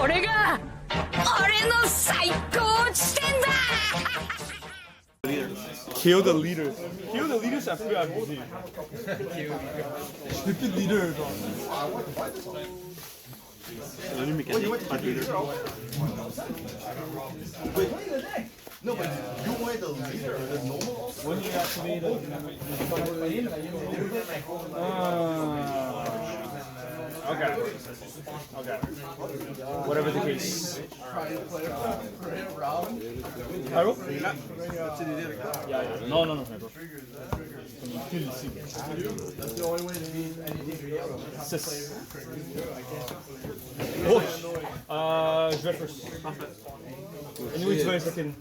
れが俺の最高地点だ Kill the leader. Kill the leader, ça peut abuser. Je fais plus de leader, genre. Revenu mécanique, pas de leader. No, but you were the leader, the normal. When you activate okay. Okay. Whatever the case. Haro? Yeah. Non, non, non, je vais pas. Kill ici. That's the only way to beat anything yellow. 6. Oh! Je vais first. Anyway, tu vas aller second.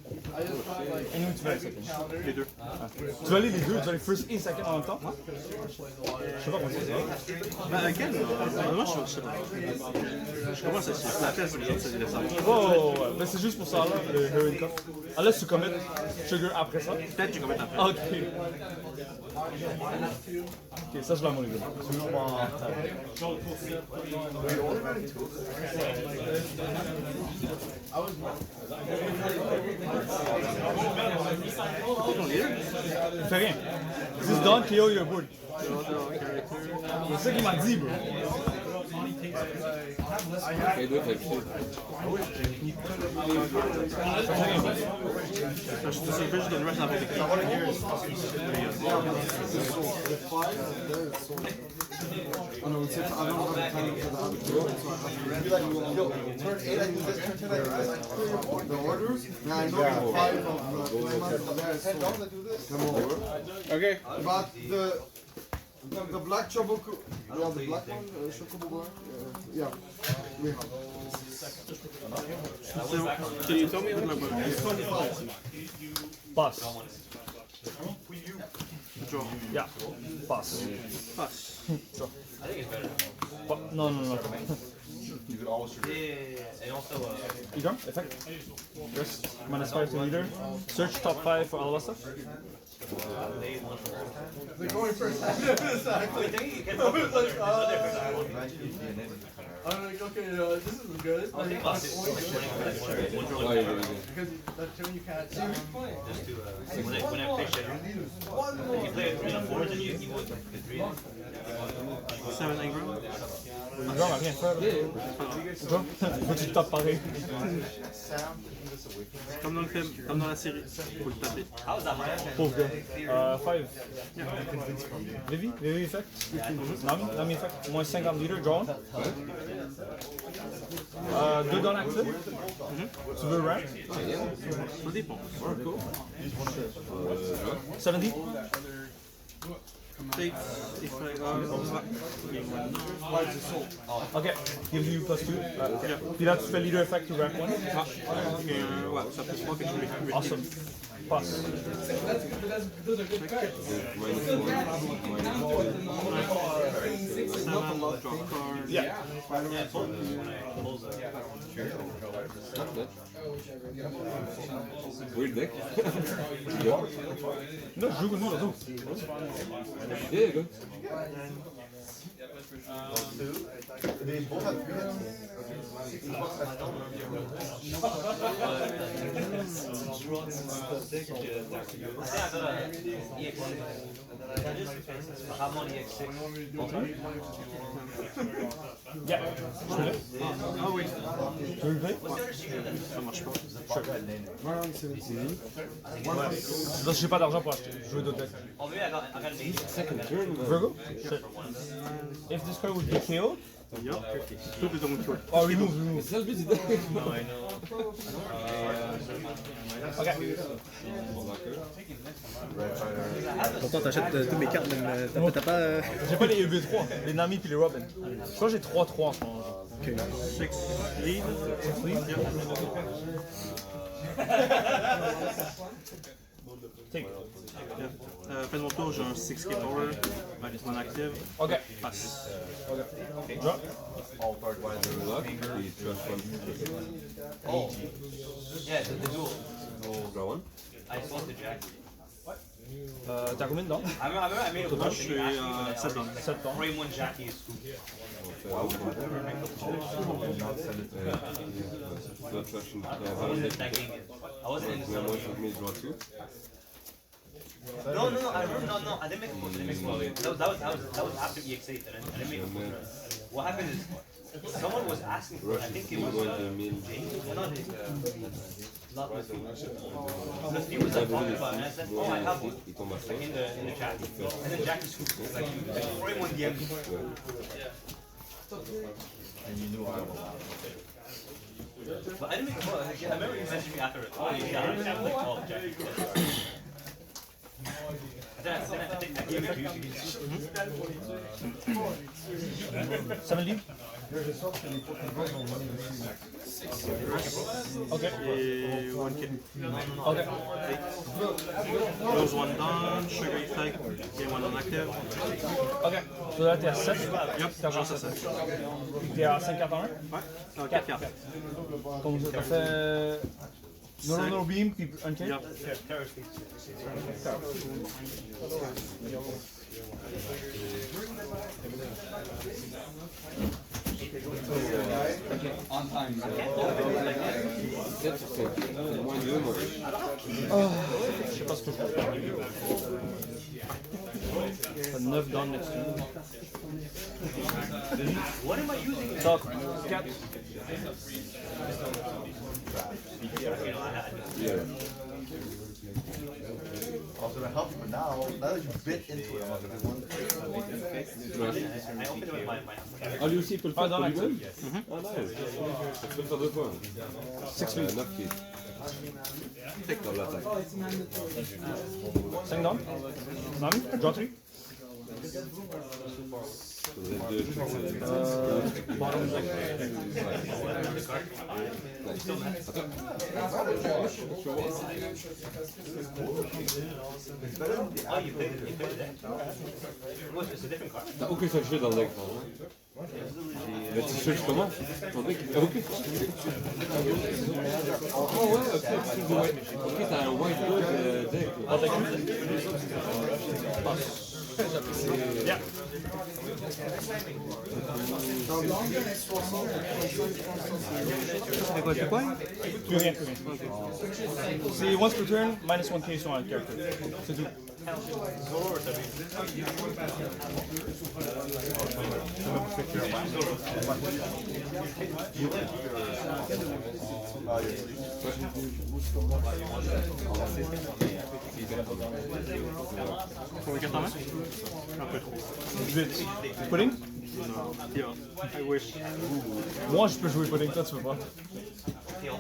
Anyway, tu vas aller second. Les deux. Tu vas aller les deux, tu vas aller first et second en même temps? Je sais pas comment c'est. Ben, laquelle? Moi, je sais pas. Je commence à chercher la pièce, c'est descendre. Oh, ouais. Ben, c'est juste pour ça, là, le Heroine Cup. Unless tu commets Sugar après ça. Peut-être que je commets après. Ok. Ok, ça, je vais à Mulligan. Fais rien. This done, KO your board. C'est ça qu'il m'a dit, bro. Il doit être Je suis surpris, je donne rush dans la Oh no, since I don't have time for the other two, so I have to be like, yo, turn 8 I do this, turn 10 I do this, I clear the orders. Now I know the 5 of the there, so come over. Okay. But the black chocobo, yeah, the black one, chocobo, yeah, we have. Can you tell me what my Pass. draw? Yeah. Pass. Pass. Draw. No, no, no. Igram, effect. Rest. -5 to leader. Search top 5 for all of us. They're going first. Exactly. I'm like, okay, this is good. Like, that's only good. Because that turn you can't see. Just to, when I play Shadow, you play it 3 and 4, then you go to the 3. 7 Igram. Igram a rien faire. Draw. Faut que tu te tapes pareil. Comme dans le film, comme dans la série. Faut le taper. Pauvre gars. 5. Vivi? Vivi effect. Nami effect. Moins 50 leader, draw. 2 down active. Tu veux rank? Ça dépend. 70? Take, if I Ok, gives you +2. Puis là, tu fais leader effect to rank 1. ouais, ça peut se voir que je vais. Awesome. Pass. Yeah. Weird deck. Non, je joue contre nous, là, tout. Yeah, good. They both have 3 Yeah. Je fais là. Ah oui. Tu veux le play? Ça marche pas. Là, j'ai pas d'argent pour acheter. Je veux d'autres decks. Second turn. Virgo? Sure. If this card would be KO, Yup. Tout est dans mon tour. oh, remove. C'est ça le but du deck. Ok. Pourtant, t'achètes toutes mes cartes, même t'as pas. J'ai pas les EB03, les Nami puis les Robin. Je crois que j'ai 3-3 en ce moment. 6 lead. Take. Fin de mon tour, j'ai un 6 key power. Avec mon active. Ok. Passe. Ok. Drop. Luck, puis trash one. Yeah, the duel. Draw one. I swapped the Jack. T'as combien dedans? I remember I made a Moi, post je and you suis asked me when I 7 ans. 7 ans. frame one Jackie is scoop. Not Russian. I wasn't in that game yet. I wasn't in Yeah, moi, je mets draw 2. No, I remember, no, I didn't make a post, I didn't make a post. That was after EX8, I didn't make a post. What happened is, someone was asking for it, I think it was, not his, not with me. He was like talking about it, and I said, oh, I have one, Il tombe à like in the chat. And then Jackie scooped, like, frame one DM. And you knew I was out. But I didn't make a post, I remember you messaged me after it. Oh, yeah, I was like, oh, Jackie. I think I gave it to you. 70? Okay. Et 1K. Okay. Close one down, sugar effect, game one inactive. Ok. So là, t'es à 7. Yep, T'as genre ça, ça. T'es à 5 cartes en 1. Ouais, non, 4 cartes. Donc t'as fait. No beam, puis un cake. Yep. On time. C'est moins de 2, moi. Je sais pas ce que je fais. T'as 9 down next to you. What am I using? So, 4. Yeah. I was gonna help you, but now that you bit into it, I'm gonna do one. I opened it with my Ah, lui aussi, il peut le faire dans pour la lui-même? Ah, nice. Ça peut le faire 2 fois. 6 feet. 9 pieds. Dans l'attaque. 5 down. Nami, draw 3. Vous êtes 2, je crois. Bottom deck. Oh, you played it then? What, it's a different card? T'as aucun seul jeu dans le deck, non? Mais tu switches comment? Ton deck, ok. Oh ouais, ok, ok, t'as un white blood deck. Yeah. C'est quoi? Plus rien. C'est once per turn, minus 1k sur un character. C'est tout. Pour les cartes en main? Un peu trop. 8. Pudding? Non. Yeah, I wish. Moi je peux jouer pudding, toi tu peux pas.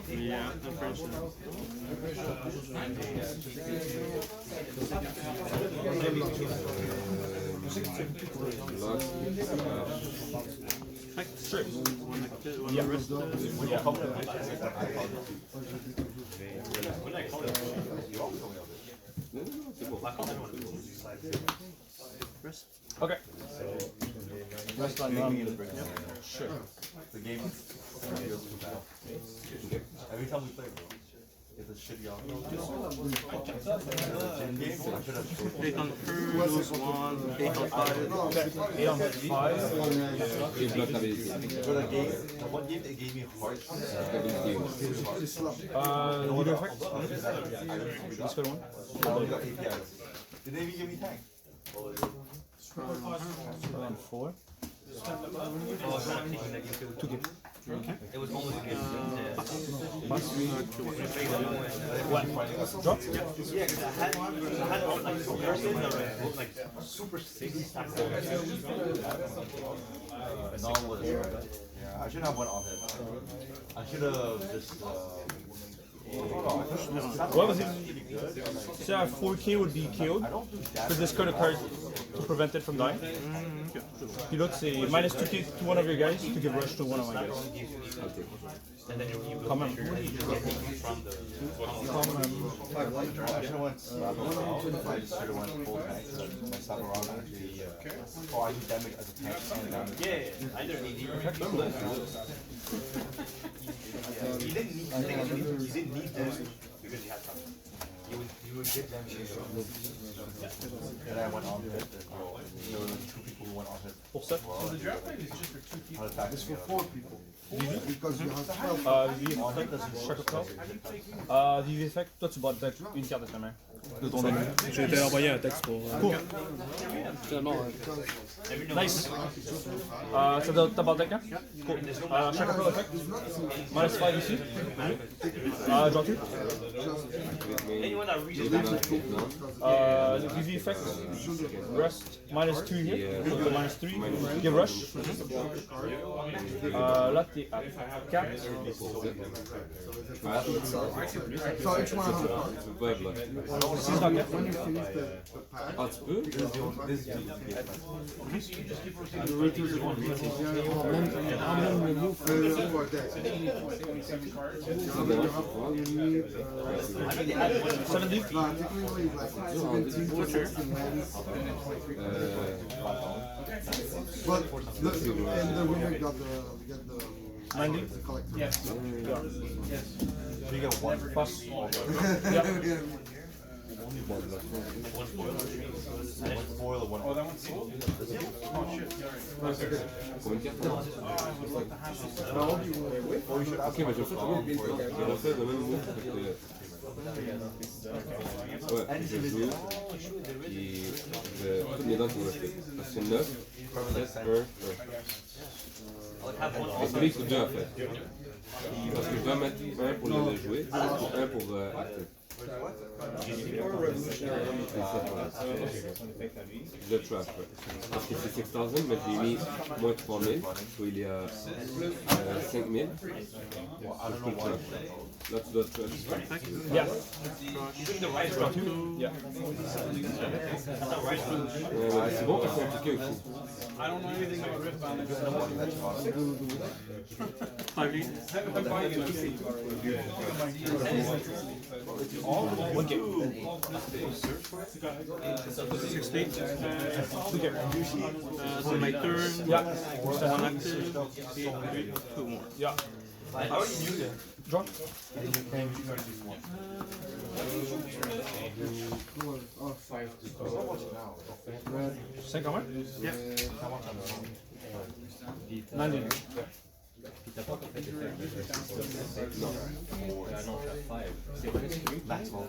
Yeah, unfortunately. Straight. One active, one Yeah. wrist. Wrist. Okay. Rest on Nami. Sure. The game feels too bad. Every time we play, bro, it's a shitty outcome. In game, I should have showed 8 on crew, lose 1, 8 on 5. 8 on 5. Et bloc ability. But a game, one game they gave me heart. Leader effect. This good one. I only got APIs. Did they even give me tank? Around 4. 2 games. It was almost a game. One. Drop. Yeah, because I had all like comparison like super safe stacks. No one was yeah, I should have went on it. I should have just. What was it? So 4k would be killed. Because discard a card to prevent it from dying. Puis l'autre c'est minus 2k to one of your guys to give rush to one of my guys. And then you Quand même. I should have went slap around. I just should have went full tank. My slap around actually. Oh, I do damage as a tank and damage. Yeah, either AD or you didn't need this because you had something. You Pour 7. It's for 4 people. Because you have 12. Vivi effect, Chaka Pell. Vivi effect, toi tu bats une carte de ta main. De ton ami. J'ai été envoyé un texte pour. Cool. Finalement, Nice. T'as bas deck, hein? Cool. Chaka Pell effect. Minus 5 ici. Draw 2. Anyone that reads Vivi effect. Rest. Minus 2 here. So minus 3. Give rush. Là t'es à 4. So each one has a card. Tu peux pas bloquer. 6 dans 4. When you finish the pack, Ah, tu peux? for deck. Ça dérange pas. 70. Nah, technically it's like 17 to 16 lands. But look, and the winner got the 90. collector. Pass. Combien de cartes? Ok, bah je refais tout le monde. Je refais le même move. Ouais, je joue. Et toutes mes dents qui me restent. Parce que 9, 7, 1, 1. Parce que lui, il faut 2 en fait. Parce que je dois mettre 1 pour le jouer, et 1 pour acter. Je trap, parce que c'est 6000, mais j'ai mis moins 3000, donc il est à 5000. Là tu dois trap. Yeah. C'est bon parce que c'est impliqué aussi. One game. 16. Okay. So my turn. Yeah. One active. 2 more. Yeah. I already knew that. Draw. Cinq en main? Yeah. 90.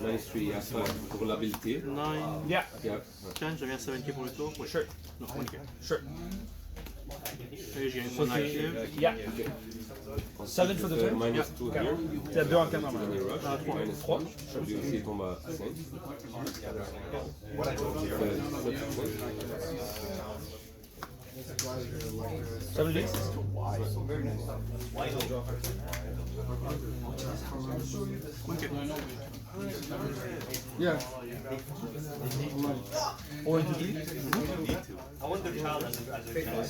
Minus 3 à faire pour l'habilité. 9. Yeah. Yeah. 10, je viens à 7 pour le tour. Oui. Sure. Non, 1K. Sure. Et j'ai une active. Yeah. 7 for the turn. Minus 2 here. T'as 2 en 4 en main. Minus 3. Lui aussi il tombe à 5. Ça veut dire? Yeah. Or into 3? I want the child as a child.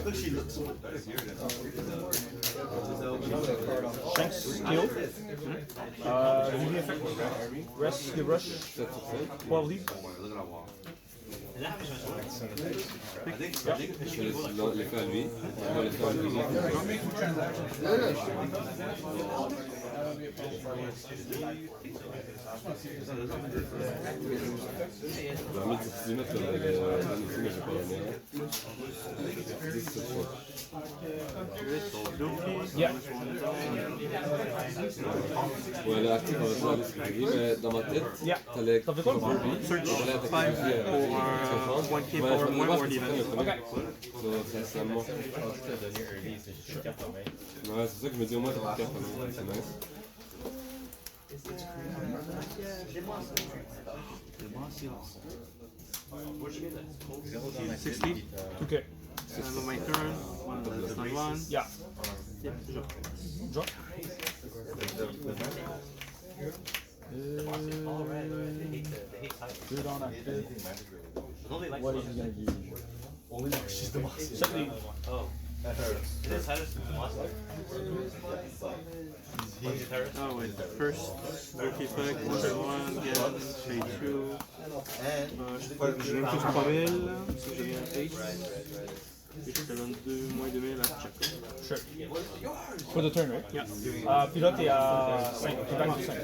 Look, she looks so much better here than Shanks, skill. Vivi effect. Rest, give rush. 12 leave. Je laisse l'effet à lui. Je dois l'effet à lui. J'ai mis 18 mètres mais j'ai pas donné. Yeah. Ouais, là, actif avec ça, ce que j'ai dit, mais dans ma tête, Yeah. t'allais T'as fait quoi? c'est moi. Ouais, c'est ça que je me dis, au moins t'as une carte, c'est nice. Okay. And my turn. One less than 1. Yeah. Yep, je Draw. Good on active. What is he gonna give you? she's the boss. 70. Oh. Is Tyrus the monster? Oh wait, first rookie pack, 1 again, pay 2. Je gagne plus 3000, si je gagne 8. Et je te donne -2000 à Chaka. Sure. For the turn, right? Yeah. Puis là, t'es à 5. T'es back to 5.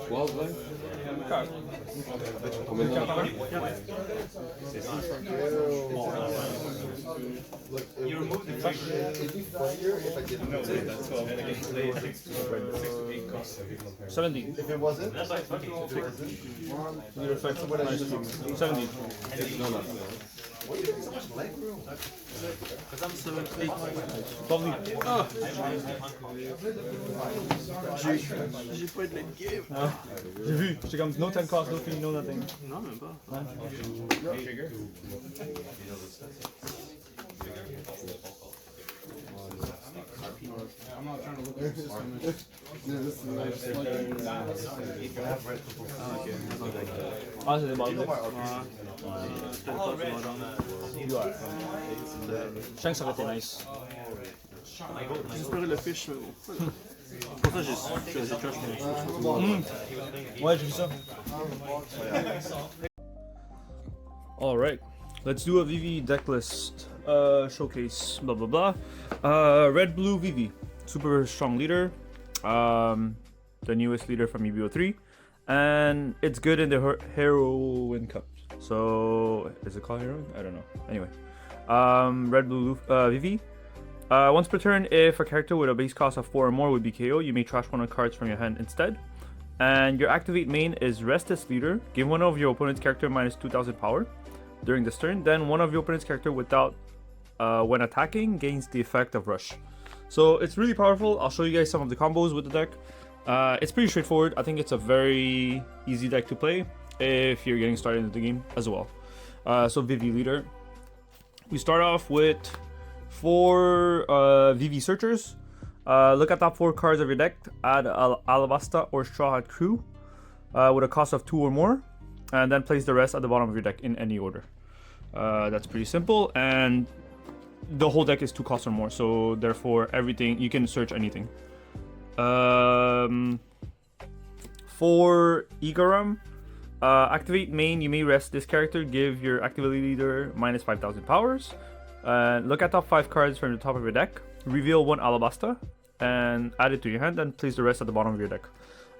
12, ouais. Okay. Combien de temps? You remove the trigger. It'd be funnier if I didn't know that. 70. If it wasn't, That's why it's funny. Leader effect. 70. Non, non. why are you getting so much leg room? Because I'm 78. Lovely. J'ai pas de late game. Ah, j'ai vu. J'étais comme no time cost, no fee, no nothing. Non, même pas. Ah, c'est des balles. Shanks aurait été nice. J'espérais le fish, mais bon. Pourtant, j'ai trash Ouais, j'ai vu ça. Alright, let's do a Vivi decklist showcase. Blah blah blah. Red blue Vivi, super strong leader. The newest leader from EB03, and it's good in the heroine cup. So is it called heroine? I don't know. Anyway, red blue Vivi. Once per turn, if a character with a base cost of 4 or more would be KO, you may trash one of the cards from your hand instead. And your activate main is Rest this leader. Give one of your opponent's character minus 2000 power during this turn. Then one of your opponent's character without when attacking gains the effect of Rush. So it's really powerful. I'll show you guys some of the combos with the deck. It's pretty straightforward. I think it's a very easy deck to play if you're getting started into the game as well. So Vivi leader. We start off with 4 Vivi searchers. Look at top 4 cards of your deck. Add Alabasta or Strawhat crew with a cost of 2 or more, and then place the rest at the bottom of your deck in any order. That's pretty simple, and the whole deck is 2 costs or more, so therefore everything you can search anything. For Igram, activate main. You may rest this character. Give your activity leader minus 5000 powers. Look at top 5 cards from the top of your deck. Reveal 1 Alabasta and add it to your hand, and place the rest at the bottom of your deck.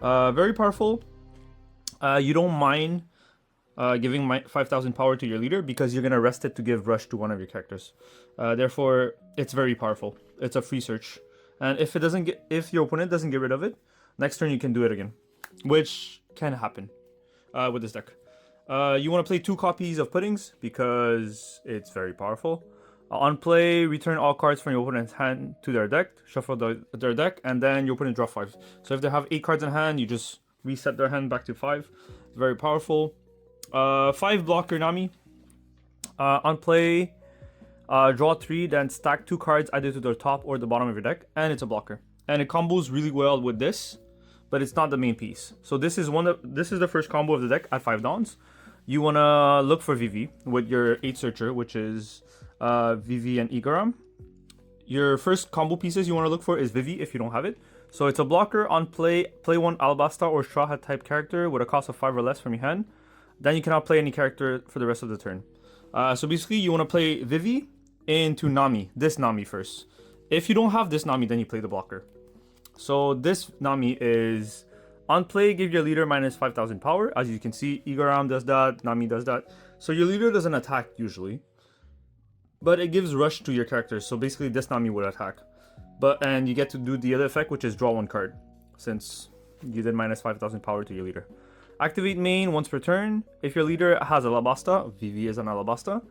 Very powerful. You don't mind giving 5000 power to your leader because you're gonna rest it to give rush to one of your characters. Therefore, it's very powerful. It's a free search, and if your opponent doesn't get rid of it, next turn you can do it again, which can happen with this deck. You want to play 2 copies of Puddings because it's very powerful. On play, return all cards from your opponent's hand to their deck, shuffle their deck, and then your opponent draw 5. So if they have 8 cards in hand, you just reset their hand back to 5. Very powerful. 5 blocker Nami. On play, draw 3, then stack 2 cards either to the top or the bottom of your deck, and it's a blocker. And it combos really well with this, but it's not the main piece. So this is the first combo of the deck at 5 dawns. You wanna look for Vivi with your 8 searcher, which is Vivi and Igram. Your first combo pieces you want to look for is Vivi if you don't have it. So it's a blocker. On play 1 Alabasta or Strawhat type character with a cost of 5 or less from your hand. Then you cannot play any character for the rest of the turn. So basically you want to play Vivi into Nami, this Nami first. If you don't have this Nami, then you play the blocker. So this Nami is on play, give your leader minus 5000 power. As you can see, Igram does that, Nami does that. So your leader doesn't attack usually, but it gives rush to your characters. So basically this Nami would attack. And you get to do the other effect, which is draw 1 card, since you did minus 5000 power to your leader. Activate main once per turn. If your leader has Alabasta, Vivi is an Alabasta,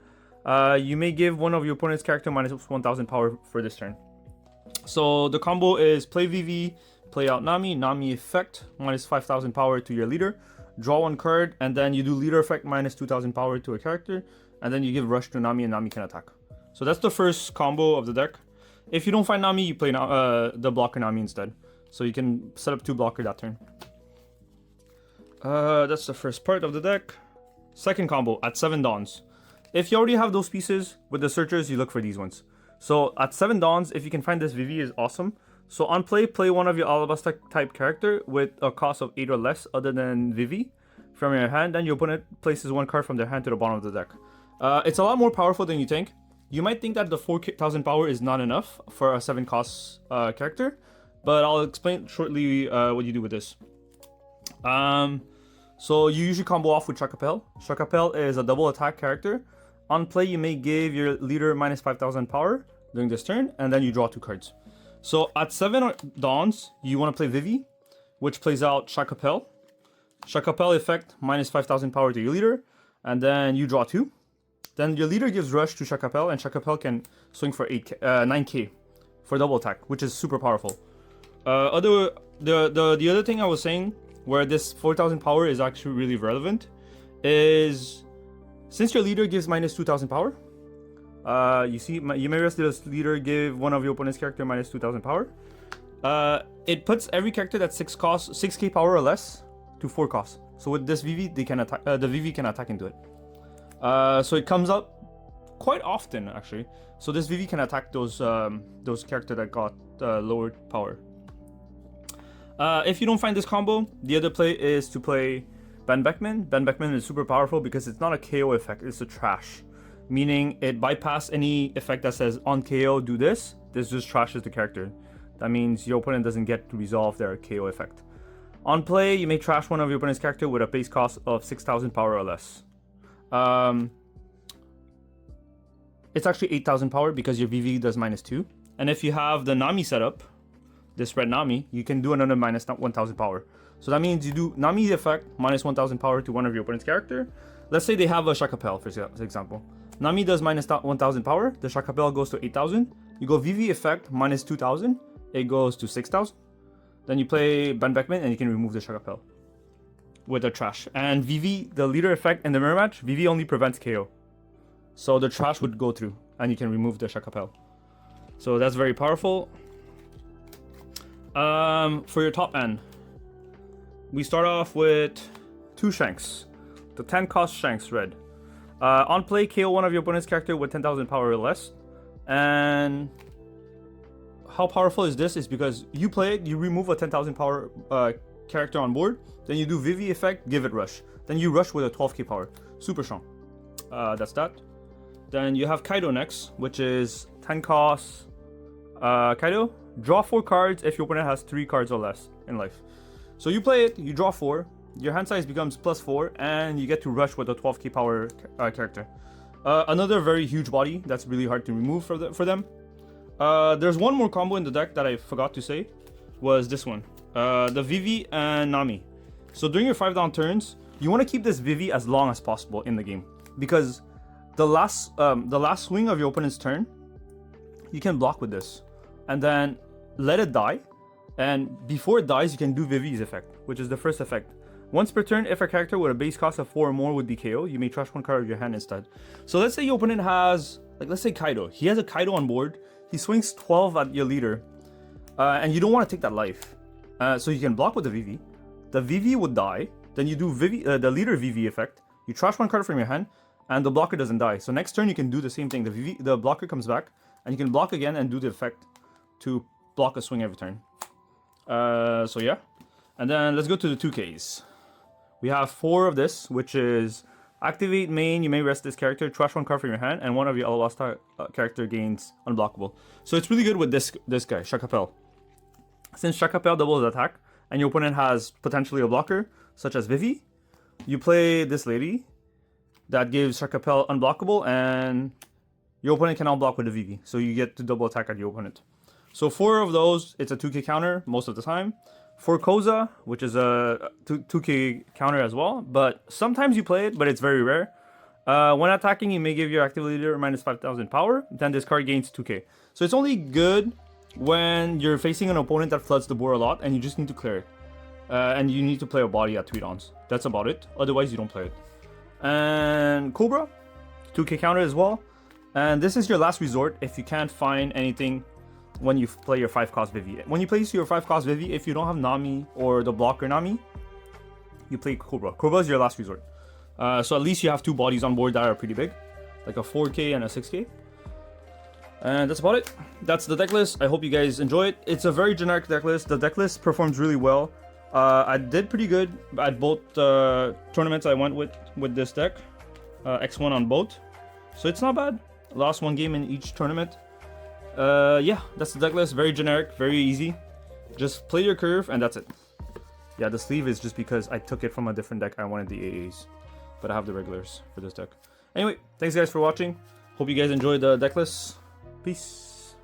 you may give one of your opponent's character minus 1000 power for this turn. So the combo is play Vivi, play out Nami, Nami effect, minus 5000 power to your leader, draw 1 card, and then you do leader effect minus 2000 power to a character, and then you give rush to Nami and Nami can attack. So that's the first combo of the deck. If you don't find Nami, you play the blocker Nami instead. So you can set up 2 blocker that turn. That's the first part of the deck. Second combo at 7 dawns. If you already have those pieces with the searchers, you look for these ones. So at 7 dawns, if you can find this Vivi is awesome. So on play one of your Alabasta type character with a cost of 8 or less other than Vivi from your hand. Then your opponent places 1 card from their hand to the bottom of the deck. It's a lot more powerful than you think. You might think that the 4,000 power is not enough for a 7 cost character, but I'll explain shortly what you do with this. So you usually combo off with Chaka Pell. Chaka Pell is a double attack character. On play, you may give your leader minus 5,000 power during this turn, and then you draw 2 cards. So at 7 dawns, you want to play Vivi, which plays out Chaka Pell. Chaka Pell effect, minus 5,000 power to your leader, and then you draw 2. Then your leader gives rush to Chaka Pell, and Chaka Pell can swing for 9k for double attack, which is super powerful. The other thing I was saying, where this 4,000 power is actually really relevant, is since your leader gives minus 2,000 power, you may rest this leader give one of your opponent's character minus 2,000 power. It puts every character that's 6k power or less to 4 costs. So with this Vivi, they can attack. The Vivi can attack into it. So it comes up quite often actually. So this Vivi can attack those characters that got lowered power. If you don't find this combo, the other play is to play Ben Beckman. Ben Beckman is super powerful because it's not a KO effect, it's a trash. Meaning it bypasses any effect that says on KO do this. This just trashes the character. That means your opponent doesn't get to resolve their KO effect. On play, you may trash one of your opponent's character with a base cost of 6,000 power or less. It's actually 8,000 power because your VV does minus 2. And if you have the Nami setup, this red Nami, you can do another minus 1,000 power. So that means you do Nami effect minus 1,000 power to one of your opponent's character. Let's say they have a Chaka Pell, for example. Nami does minus 1,000 power. The Chaka Pell goes to 8,000. You go VV effect minus 2,000. It goes to 6,000. Then you play Ben Beckman and you can remove the Chaka Pell with a trash. And VV, the leader effect in the mirror match, VV only prevents KO. So the trash would go through and you can remove the Chaka Pell. So that's very powerful. For your top end, we start off with 2 Shanks. The 10 cost Shanks red. On play, KO one of your opponent's character with 10,000 power or less. And how powerful is this? Is because you play it, you remove a 10,000 power character on board, then you do Vivi effect, give it rush. Then you rush with a 12k power. Super strong. That's that. Then you have Kaido next, which is 10 cost Kaido. Draw 4 cards if your opponent has 3 cards or less in life. So you play it, you draw 4, your hand size becomes +4, and you get to rush with a 12k power character. Another very huge body that's really hard to remove for them. There's one more combo in the deck that I forgot to say, was this one. The Vivi and Nami. So during your 5 down turns, you want to keep this Vivi as long as possible in the game. Because the last swing of your opponent's turn, you can block with this. And then let it die. And before it dies, you can do Vivi's effect, which is the first effect. Once per turn, if a character with a base cost of 4 or more would be KO, you may trash 1 card of your hand instead. So let's say your opponent has, like let's say Kaido. He has a Kaido on board. He swings 12 at your leader. And you don't want to take that life. So you can block with the Vivi. The Vivi would die. Then you do the leader Vivi effect. You trash 1 card from your hand. And the blocker doesn't die. So next turn you can do the same thing. The blocker comes back. And you can block again and do the effect to block a swing every turn. So yeah. And then let's go to the 2Ks. We have 4 of this, which is activate main, you may rest this character, trash 1 card from your hand, and one of your Alabasta character gains unblockable. So it's really good with this guy, Chaka Pell. Since Chaka Pell doubles attack, and your opponent has potentially a blocker, such as Vivi, you play this lady that gives Chaka Pell unblockable, and your opponent can unblock with the Vivi. So you get to double attack at your opponent. So 4 of those, it's a 2k counter most of the time. For Koza, which is a 2k counter as well, but sometimes you play it, but it's very rare. When attacking, you may give your active leader minus 5,000 power, then this card gains 2k. So it's only good when you're facing an opponent that floods the board a lot and you just need to clear it. And you need to play a body at 3 downs. That's about it, otherwise you don't play it. And Cobra, 2k counter as well. And this is your last resort if you can't find anything when you play your 5 cost Vivi. When you place your 5 cost Vivi, if you don't have Nami or the blocker Nami, you play Cobra. Cobra is your last resort. So at least you have 2 bodies on board that are pretty big, like a 4k and a 6k. And that's about it. That's the deck list. I hope you guys enjoy it. It's a very generic deck list. The deck list performs really well. I did pretty good at both tournaments I went with this deck. X1 on both. So it's not bad. Lost 1 game in each tournament. Yeah, that's the deck list. Very generic, very easy. Just play your curve and that's it. Yeah, the sleeve is just because I took it from a different deck. I wanted the AAs, but I have the regulars for this deck. Anyway, thanks guys for watching. Hope you guys enjoyed the deck list. Peace.